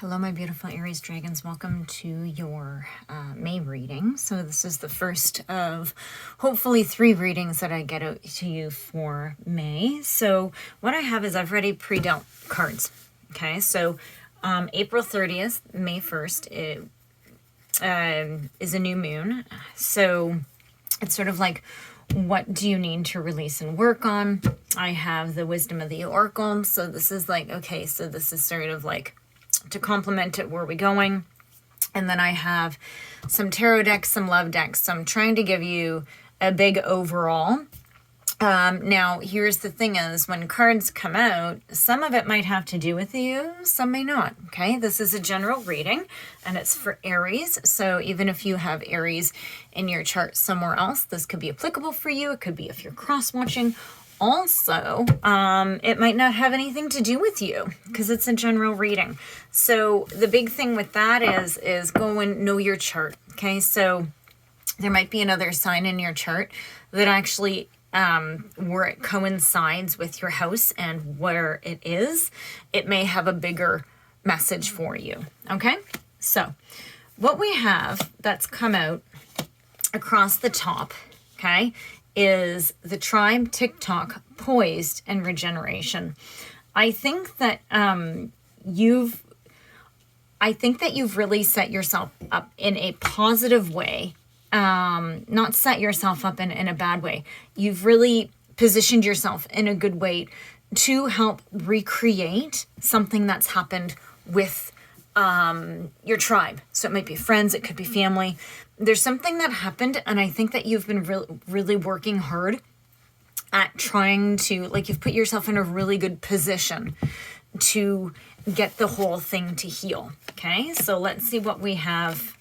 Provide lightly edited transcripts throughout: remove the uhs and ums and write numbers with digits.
Hello, my beautiful Aries dragons. Welcome to your May reading. So this is the first of hopefully 3 readings that I get out to you for May. So what I have is I've already pre-dealt cards. Okay, so April 30th, May 1st, is a new moon. So it's sort of like, what do you need to release and work on? I have the wisdom of the oracle. So this is like, okay, so this is sort of like, to complement it, where are we going? And then I have some tarot decks, some love decks. So I'm trying to give you a big overall. Now, here's the thing is, when cards come out, some of it might have to do with you, some may not, okay? This is a general reading, and it's for Aries. So even if you have Aries in your chart somewhere else, this could be applicable for you. It could be if you're cross-watching. Also, it might not have anything to do with you because it's a general reading. So the big thing with that is go and know your chart. Okay, so there might be another sign in your chart that actually where it coincides with your house and where it is, it may have a bigger message for you. Okay, so what we have that's come out across the top, okay, is the tribe, TikTok, poised, and regeneration. I think that you've really set yourself up in a positive way. Not set yourself up in a bad way. You've really positioned yourself in a good way to help recreate something that's happened with your tribe. So it might be friends, it could be family. There's something that happened, and I think that you've been really working hard at trying to, like, you've put yourself in a really good position to get the whole thing to heal. Okay, so let's see what we have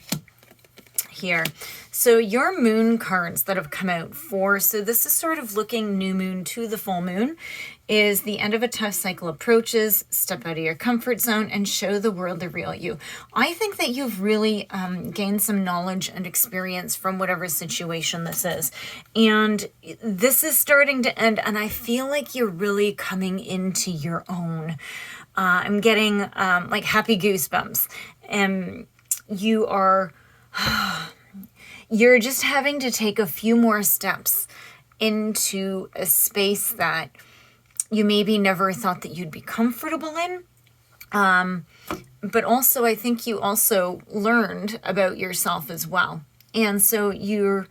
here. So your moon cards that have come out for, so this is sort of looking new moon to the full moon, is the end of a tough cycle approaches, step out of your comfort zone and show the world the real you. I think that you've really gained some knowledge and experience from whatever situation this is. And this is starting to end, and I feel like you're really coming into your own. I'm getting like happy goosebumps. And you are... you're just having to take a few more steps into a space that you maybe never thought that you'd be comfortable in. But also, I think you also learned about yourself as well. And so you're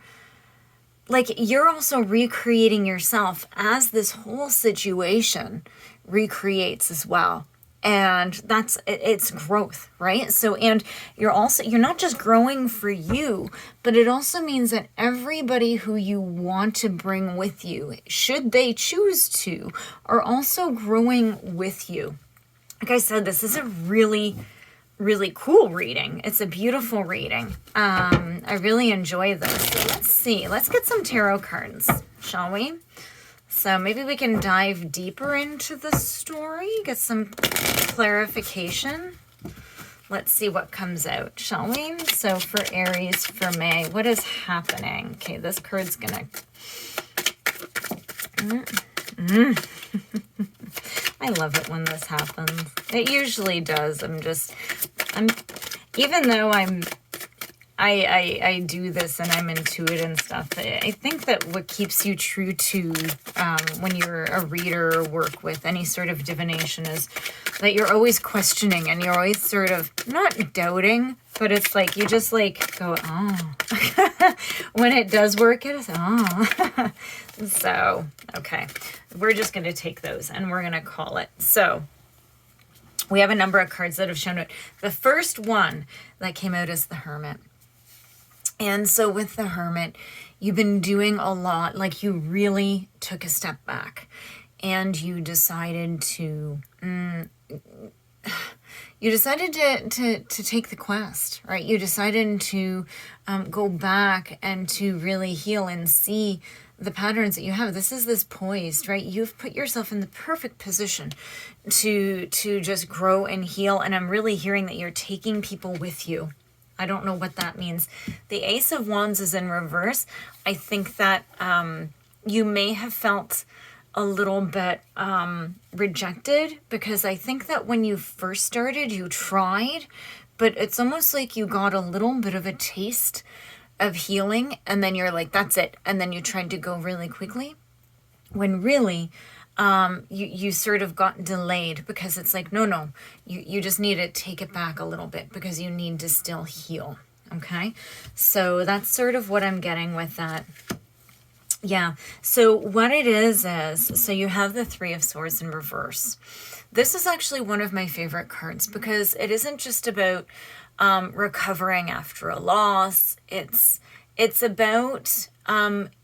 also recreating yourself as this whole situation recreates as well. And it's growth, right? So, and you're not just growing for you, but it also means that everybody who you want to bring with you, should they choose to, are also growing with you. Like I said, this is a really, really cool reading. It's a beautiful reading. I really enjoy this. So let's see. Let's get some tarot cards, shall we? So maybe we can dive deeper into the story, get some clarification. Let's see what comes out, shall we? So for Aries, for May, what is happening? Okay, this card's gonna... I love it when this happens. It usually does. Even though I do this and I'm intuitive and stuff, I think that what keeps you true to when you're a reader or work with any sort of divination is that you're always questioning and you're always sort of not doubting, but it's like you just like go, oh. When it does work, it is, oh. So, okay. We're just going to take those and we're going to call it. So, we have a number of cards that have shown it. The first one that came out is the Hermit. And so with the Hermit, you've been doing a lot, like you really took a step back and you decided to, to take the quest, right? You decided to go back and to really heal and see the patterns that you have. This is this poised, right? You've put yourself in the perfect position to just grow and heal. And I'm really hearing that you're taking people with you. I don't know what that means. The Ace of Wands is in reverse. I think that you may have felt a little bit rejected, because I think that when you first started, you tried, but it's almost like you got a little bit of a taste of healing, and then you're like, that's it. And then you tried to go really quickly, when really you sort of got delayed, because it's like, no, you just need to take it back a little bit, because you need to still heal. Okay, so that's sort of what I'm getting with that. Yeah, so what it is, so you have the Three of Swords in reverse. This is actually one of my favorite cards, because it isn't just about recovering after a loss. It's about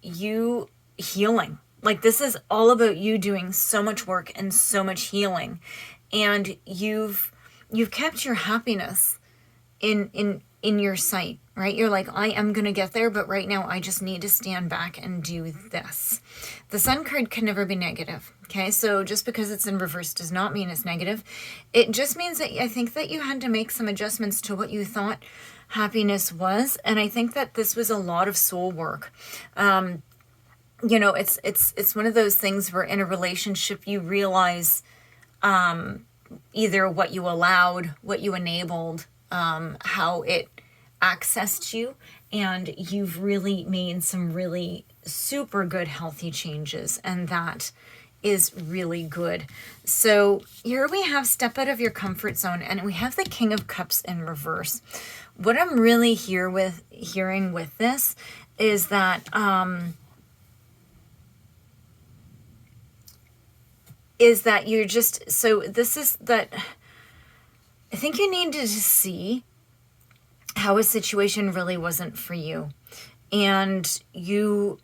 you healing. Like, this is all about you doing so much work and so much healing, and you've kept your happiness in your sight, right? You're like, I am going to get there, but right now I just need to stand back and do this. The Sun card can never be negative, okay? So just because it's in reverse does not mean it's negative. It just means that I think that you had to make some adjustments to what you thought happiness was, and I think that this was a lot of soul work. You know, it's one of those things where in a relationship you realize either what you allowed, what you enabled, how it accessed you, and you've really made some really super good healthy changes, and that is really good. So here we have step out of your comfort zone, and we have the King of Cups in reverse. What I'm really hearing with this is that you're just, so this is that I think you need to see how a situation really wasn't for you, and you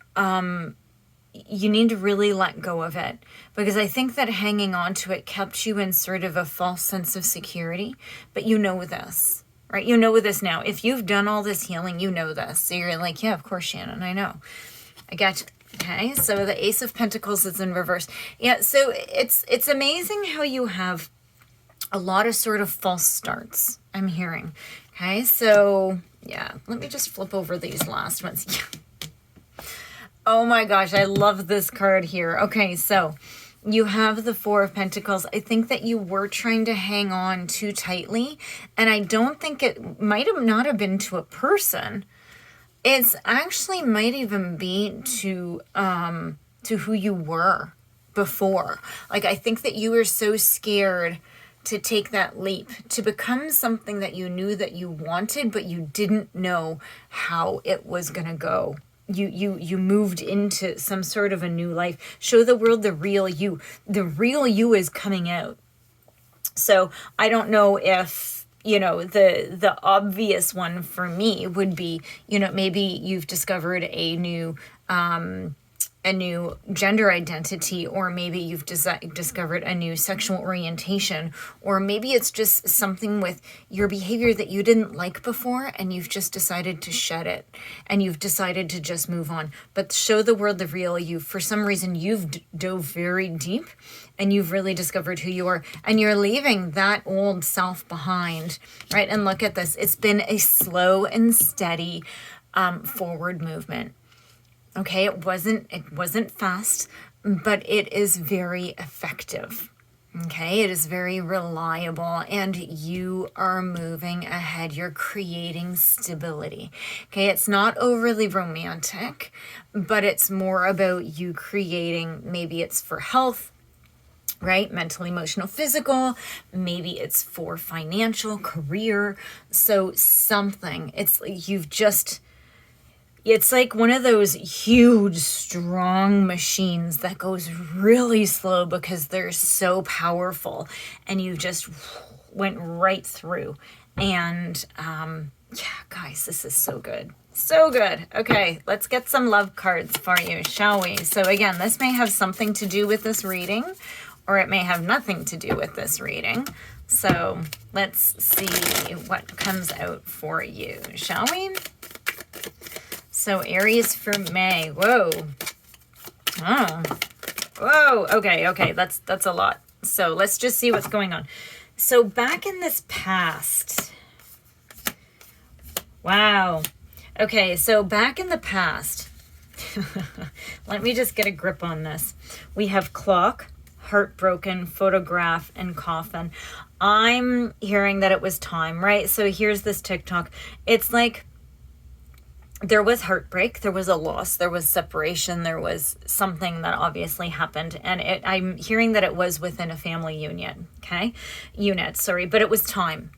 need to really let go of it, because I think that hanging on to it kept you in sort of a false sense of security. But you know this, right? You know this now. If you've done all this healing, you know this. So you're like, yeah, of course, Shannon, I know. I got you. Okay, so the Ace of Pentacles is in reverse. Yeah, so it's amazing how you have a lot of sort of false starts, I'm hearing. Okay, so yeah, let me just flip over these last ones. Oh my gosh, I love this card here. Okay, so you have the Four of Pentacles. I think that you were trying to hang on too tightly, and I don't think it might have not have been to a person. It's actually might even be to who you were before. Like, I think that you were so scared to take that leap, to become something that you knew that you wanted, but you didn't know how it was going to go. You moved into some sort of a new life. Show the world the real you. The real you is coming out. So I don't know if, you know, the obvious one for me would be, you know, maybe you've discovered a new gender identity, or maybe you've discovered a new sexual orientation, or maybe it's just something with your behavior that you didn't like before, and you've just decided to shed it, and you've decided to just move on. But show the world the real you. For some reason, you've dove very deep, and you've really discovered who you are, and you're leaving that old self behind, right? And look at this. It's been a slow and steady forward movement. Okay, it wasn't fast, but it is very effective. Okay, it is very reliable, and you are moving ahead. You're creating stability. Okay, it's not overly romantic, but it's more about you creating, maybe it's for health, right? Mental, emotional, physical. Maybe it's for financial, career. So something, it's like one of those huge, strong machines that goes really slow because they're so powerful, and you just went right through. And yeah, guys, this is so good. So good. Okay, let's get some love cards for you, shall we? So again, this may have something to do with this reading, or it may have nothing to do with this reading. So let's see what comes out for you, shall we? So Aries for May. Whoa. Oh. Whoa. Okay. That's a lot. So let's just see what's going on. So back in this past. Wow. Okay, so back in the past, Let me just get a grip on this. We have clock, heartbroken, photograph, and coffin. I'm hearing that it was time, right? So here's this TikTok. It's like there was heartbreak, there was a loss, there was separation, there was something that obviously happened. And I'm hearing that it was within a family union, okay? But it was time.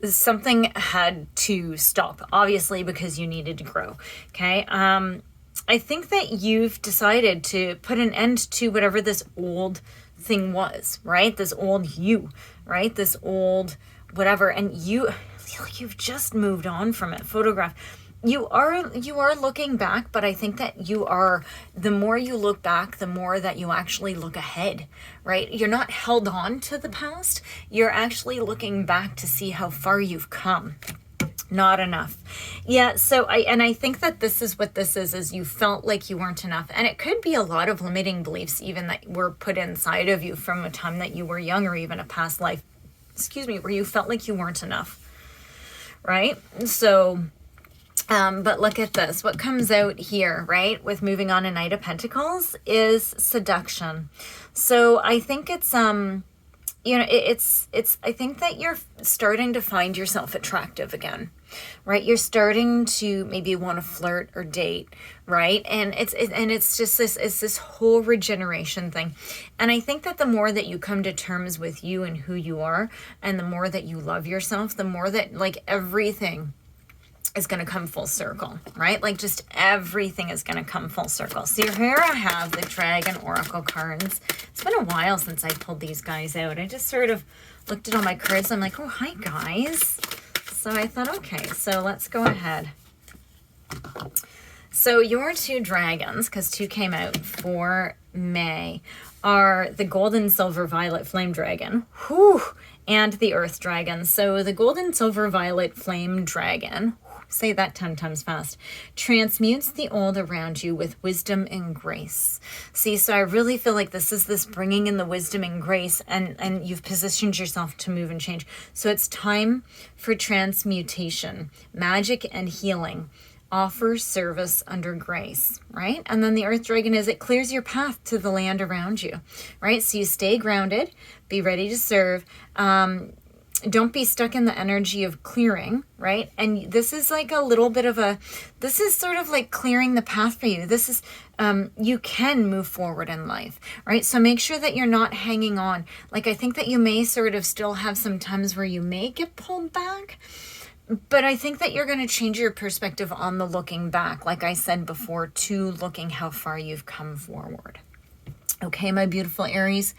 Something had to stop, obviously, because you needed to grow, okay? I think that you've decided to put an end to whatever this old thing was, right? This old you, right? This old whatever. And you've just moved on from it. Photograph. You are looking back, but I think that the more you look back, the more that you actually look ahead, right? You're not held on to the past. You're actually looking back to see how far you've come. Not enough. Yeah, so I think that this is what this is you felt like you weren't enough. And it could be a lot of limiting beliefs even that were put inside of you from a time that you were young or even a past life, where you felt like you weren't enough, right? So, but look at this. What comes out here, right, with moving on a Knight of Pentacles is seduction. So I think it's, I think that you're starting to find yourself attractive again, right? You're starting to maybe want to flirt or date, right? And it's just this whole regeneration thing. And I think that the more that you come to terms with you and who you are, and the more that you love yourself, the more that like everything is going to come full circle, right? Like just everything is going to come full circle. So here I have the Dragon Oracle cards. It's been a while since I pulled these guys out. I just sort of looked at all my cards. I'm like, oh, hi guys. So I thought, okay, so let's go ahead. So your two dragons, because two came out for May, are the Golden Silver Violet Flame Dragon. Whew, and the Earth Dragon. So the Golden Silver Violet Flame Dragon, say that 10 times fast, transmutes the old around you with wisdom and grace. See, so I really feel like this is this bringing in the wisdom and grace, and you've positioned yourself to move and change. So it's time for transmutation, magic and healing. Offer service under grace, right? And then the Earth Dragon it clears your path to the land around you, right? So you stay grounded, be ready to serve. Don't be stuck in the energy of clearing, right? And this is like a little bit of this is sort of like clearing the path for you. This is, you can move forward in life, right? So make sure that you're not hanging on. Like, I think that you may sort of still have some times where you may get pulled back, but I think that you're going to change your perspective on the looking back, like I said before, to looking how far you've come forward. Okay, my beautiful Aries,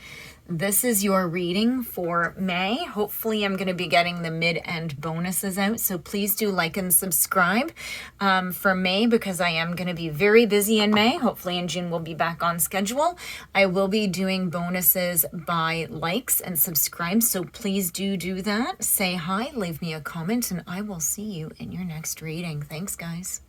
this is your reading for May. Hopefully I'm going to be getting the mid-end bonuses out, so please do like and subscribe for May, because I am going to be very busy in May. Hopefully in June we'll be back on schedule. I will be doing bonuses by likes and subscribe, so please do that. Say hi, leave me a comment, and I will see you in your next reading. Thanks, guys.